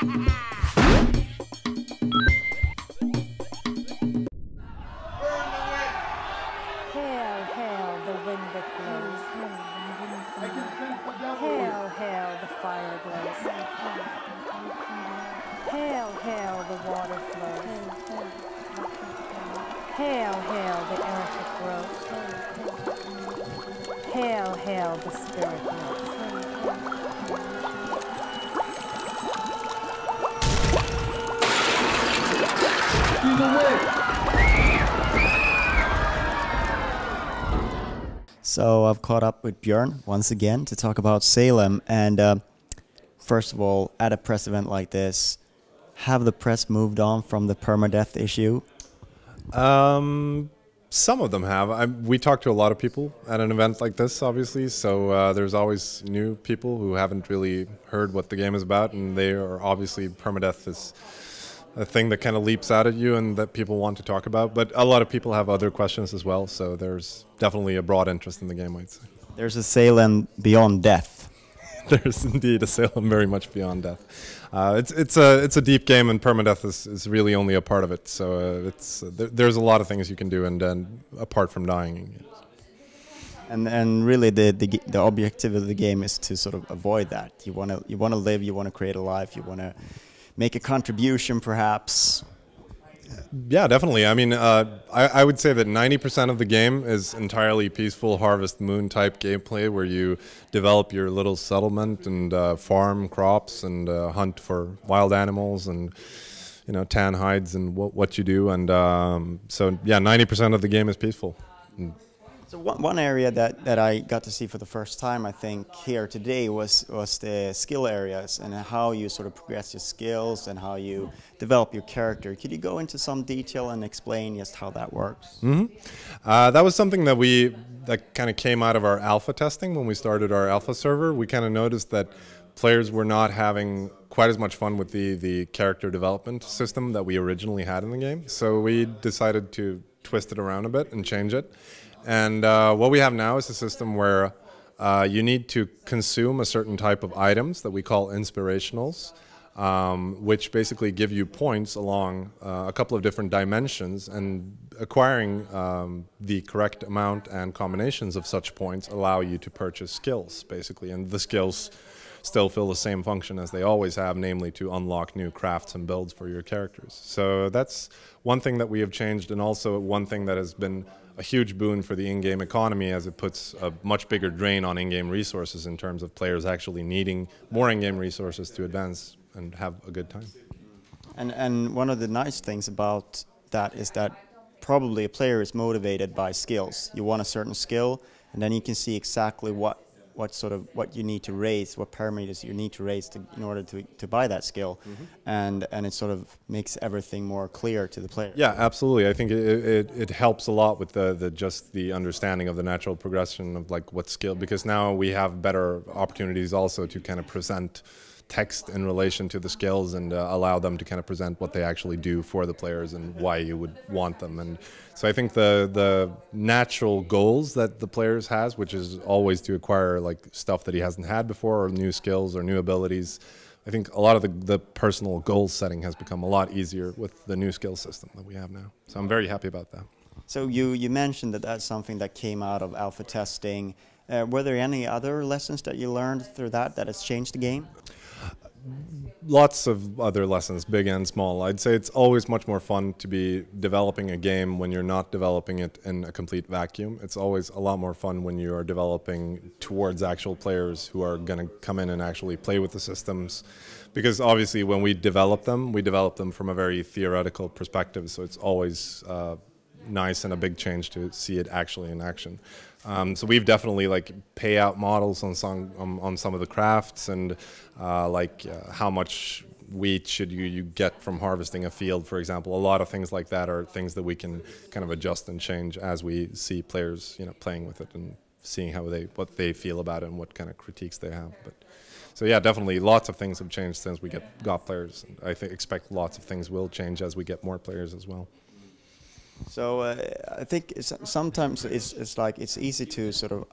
Hail, hail, the wind that blows. Hail, hail, the fire glows. Hail, hail, the water flows. Hail, hail, the earth that grows. Hail, hail, the spirit knows. So I've caught up with Björn once again to talk about Salem. And first of all, at a press event like this, have the press moved on from the permadeath issue? Some of them have. We talk to a lot of people at an event like this, obviously, so there's always new people who haven't really heard what the game is about, and they are obviously, permadeath is a thing that kind of leaps out at you and that people want to talk about, but a lot of people have other questions as well, so there's definitely a broad interest in the game, I'd say. There's a Salem beyond death. There's indeed a Salem very much beyond death. It's a deep game, and permadeath is really only a part of it. So there's a lot of things you can do, and apart from dying. And really the objective of the game is to sort of avoid that. You wanna live, you wanna create a life, you wanna make a contribution, perhaps. Yeah, definitely. I mean, I would say that 90% of the game is entirely peaceful Harvest Moon type gameplay, where you develop your little settlement and farm crops and hunt for wild animals and tan hides and what you do. And so yeah, 90% of the game is peaceful. So one area that I got to see for the first time, I think, here today was the skill areas and how you sort of progress your skills and how you develop your character. Could you go into some detail and explain just how that works? Mm-hmm. That was something that kind of came out of our alpha testing when we started our alpha server. We kind of noticed that players were not having quite as much fun with the character development system that we originally had in the game. So we decided to twist it around a bit and change it. And what we have now is a system where you need to consume a certain type of items that we call inspirationals, which basically give you points along a couple of different dimensions, and acquiring the correct amount and combinations of such points allow you to purchase skills, basically. And the skills still fill the same function as they always have, namely to unlock new crafts and builds for your characters. So that's one thing that we have changed, and also one thing that has been a huge boon for the in-game economy, as it puts a much bigger drain on in-game resources in terms of players actually needing more in-game resources to advance and have a good time. And one of the nice things about that is that probably a player is motivated by skills. You want a certain skill, and then you can see exactly what you need to raise, what parameters you need to raise in order to buy that skill, and it sort of makes everything more clear to the player. Yeah, absolutely. I think it helps a lot with just the understanding of the natural progression of like what skill, because now we have better opportunities also to kind of present text in relation to the skills and allow them to kind of present what they actually do for the players and why you would want them. And so I think the natural goals that the players has, which is always to acquire like stuff that he hasn't had before, or new skills or new abilities, I think a lot of the personal goal setting has become a lot easier with the new skill system that we have now. So I'm very happy about that. So you mentioned that that's something that came out of alpha testing. Were there any other lessons that you learned through that has changed the game? Lots of other lessons, big and small. I'd say it's always much more fun to be developing a game when you're not developing it in a complete vacuum. It's always a lot more fun when you are developing towards actual players who are going to come in and actually play with the systems. Because obviously when we develop them from a very theoretical perspective, so it's always nice and a big change to see it actually in action. So we've definitely like pay out models on some of the crafts, and how much wheat should you get from harvesting a field, for example. A lot of things like that are things that we can kind of adjust and change as we see players playing with it and seeing what they feel about it and what kind of critiques they have. But so yeah, definitely lots of things have changed since we got players, and I expect lots of things will change as we get more players as well. So I think sometimes it's easy to sort of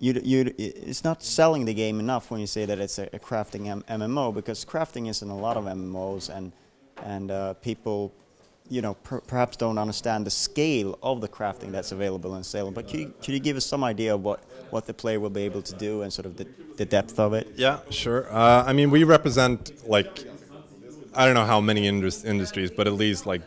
it's not selling the game enough when you say that it's a crafting MMO, because crafting is in a lot of MMOs, and people, you know, perhaps don't understand the scale of the crafting that's available in Salem. But could you give us some idea of what the player will be able to do and sort of the depth of it? Yeah, sure. I mean, we represent, like, I don't know how many industries, but at least like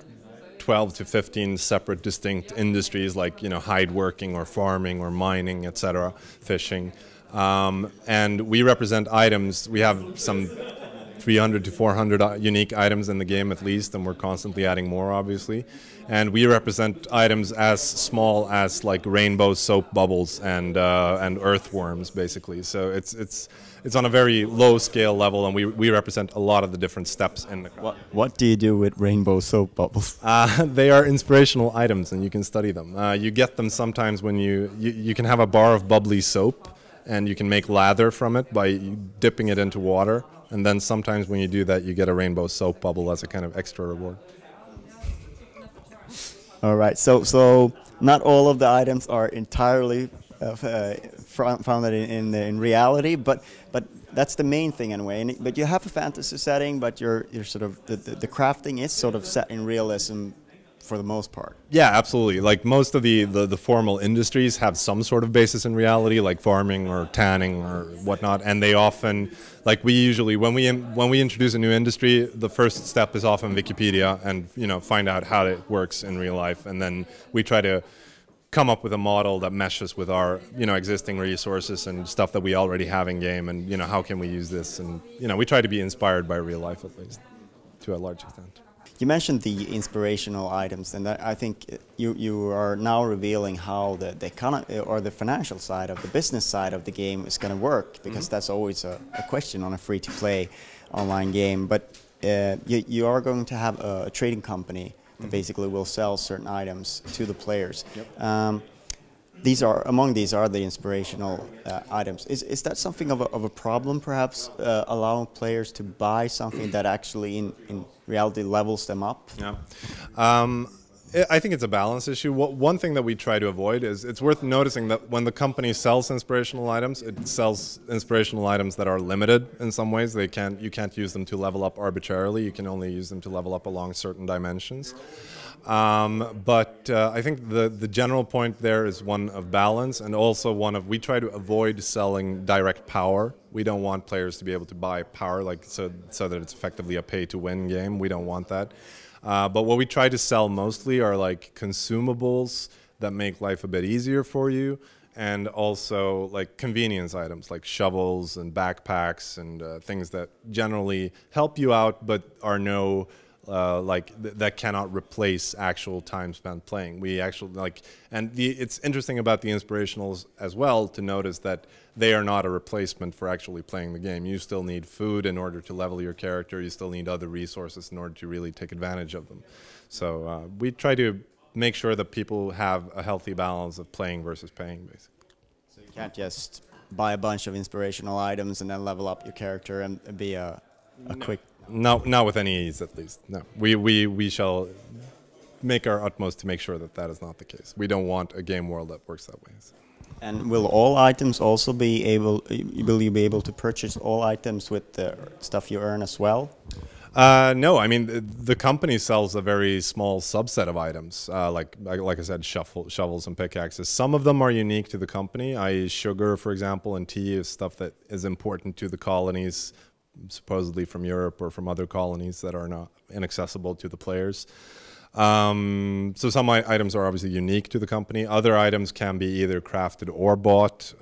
12 to 15 separate distinct industries, like, you know, hide working or farming or mining, etc., fishing. And we represent items. We have some 300 to 400 unique items in the game at least, and we're constantly adding more, obviously. And we represent items as small as like rainbow soap bubbles and earthworms, basically. So it's on a very low scale level, and we represent a lot of the different steps in the craft. What do you do with rainbow soap bubbles? They are inspirational items, and you can study them. You get them sometimes when you can have a bar of bubbly soap, and you can make lather from it by dipping it into water. And then sometimes when you do that, you get a rainbow soap bubble as a kind of extra reward. All right, so not all of the items are entirely founded in reality, but that's the main thing anyway. But you have a fantasy setting, but you're sort of the crafting is sort of set in realism for the most part. Yeah, absolutely. Like most of the formal industries have some sort of basis in reality, like farming or tanning or whatnot, and they often, like we usually, when we introduce a new industry, the first step is often Wikipedia and, you know, find out how it works in real life, and then we try to come up with a model that meshes with our, you know, existing resources and stuff that we already have in game, and, you know, how can we use this, and, you know, we try to be inspired by real life, at least to a large extent. You mentioned the inspirational items, and I think you are now revealing how the economy or the financial side of the business side of the game is going to work, because that's always a question on a free-to-play online game. But you are going to have a trading company that basically will sell certain items to the players. Yep. Among these are the inspirational items. Is that something of a problem, perhaps, allowing players to buy something that actually in reality levels them up? Yeah. I think it's a balance issue. One thing that we try to avoid is, it's worth noticing that when the company sells inspirational items, it sells inspirational items that are limited in some ways. You can't use them to level up arbitrarily. You can only use them to level up along certain dimensions. But I think the general point there is one of balance, and also one of, we try to avoid selling direct power. We don't want players to be able to buy power, like so that it's effectively a pay-to-win game. We don't want that. But what we try to sell mostly are like consumables that make life a bit easier for you, and also like convenience items like shovels and backpacks and things that generally help you out but are that cannot replace actual time spent playing. We actually it's interesting about the inspirationals as well to notice that they are not a replacement for actually playing the game. You still need food in order to level your character. You still need other resources in order to really take advantage of them. So we try to make sure that people have a healthy balance of playing versus paying, basically. So you can't just buy a bunch of inspirational items and then level up your character and be a quick... No, not with any ease, at least. No, we shall make our utmost to make sure that that is not the case. We don't want a game world that works that way. So. And will all items also be able? Will you be able to purchase all items with the stuff you earn as well? No, I mean the company sells a very small subset of items, like I said, shovels and pickaxes. Some of them are unique to the company. I.e., sugar, for example, and tea is stuff that is important to the colonies, supposedly from Europe or from other colonies that are not inaccessible to the players. So some items are obviously unique to the company. Other items can be either crafted or bought,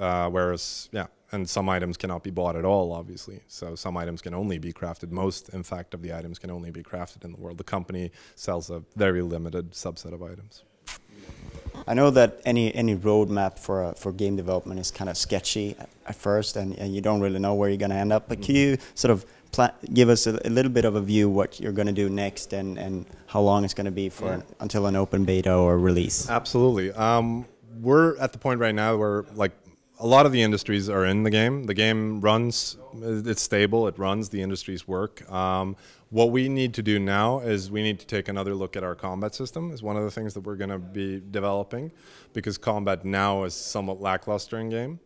and some items cannot be bought at all, obviously. So some items can only be crafted. Most, in fact, of the items can only be crafted in the world. The company sells a very limited subset of items. I know that any roadmap for game development is kind of sketchy at first, and you don't really know where you're going to end up. But can you sort of give us a little bit of a view what you're going to do next, and how long it's going to be for until an open beta or release? Absolutely. We're at the point right now where a lot of the industries are in the game. The game runs, it's stable, it runs, the industries work. What we need to do now is we need to take another look at our combat system, is one of the things that we're going to be developing, because combat now is somewhat lackluster in game.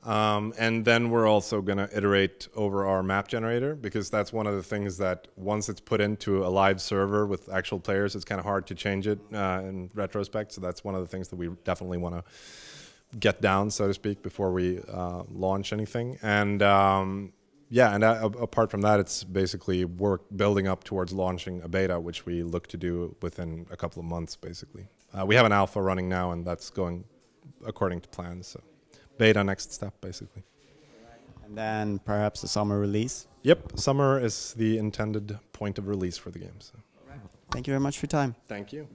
And then we're also going to iterate over our map generator, because that's one of the things that once it's put into a live server with actual players, it's kind of hard to change it in retrospect. So that's one of the things that we definitely want to get down, so to speak, before we launch anything. And yeah, and apart from that, it's basically work building up towards launching a beta, which we look to do within a couple of months, basically. We have an alpha running now, and that's going according to plan. So beta next step, basically. And then perhaps a summer release. Yep, summer is the intended point of release for the game. So. Thank you very much for your time. Thank you.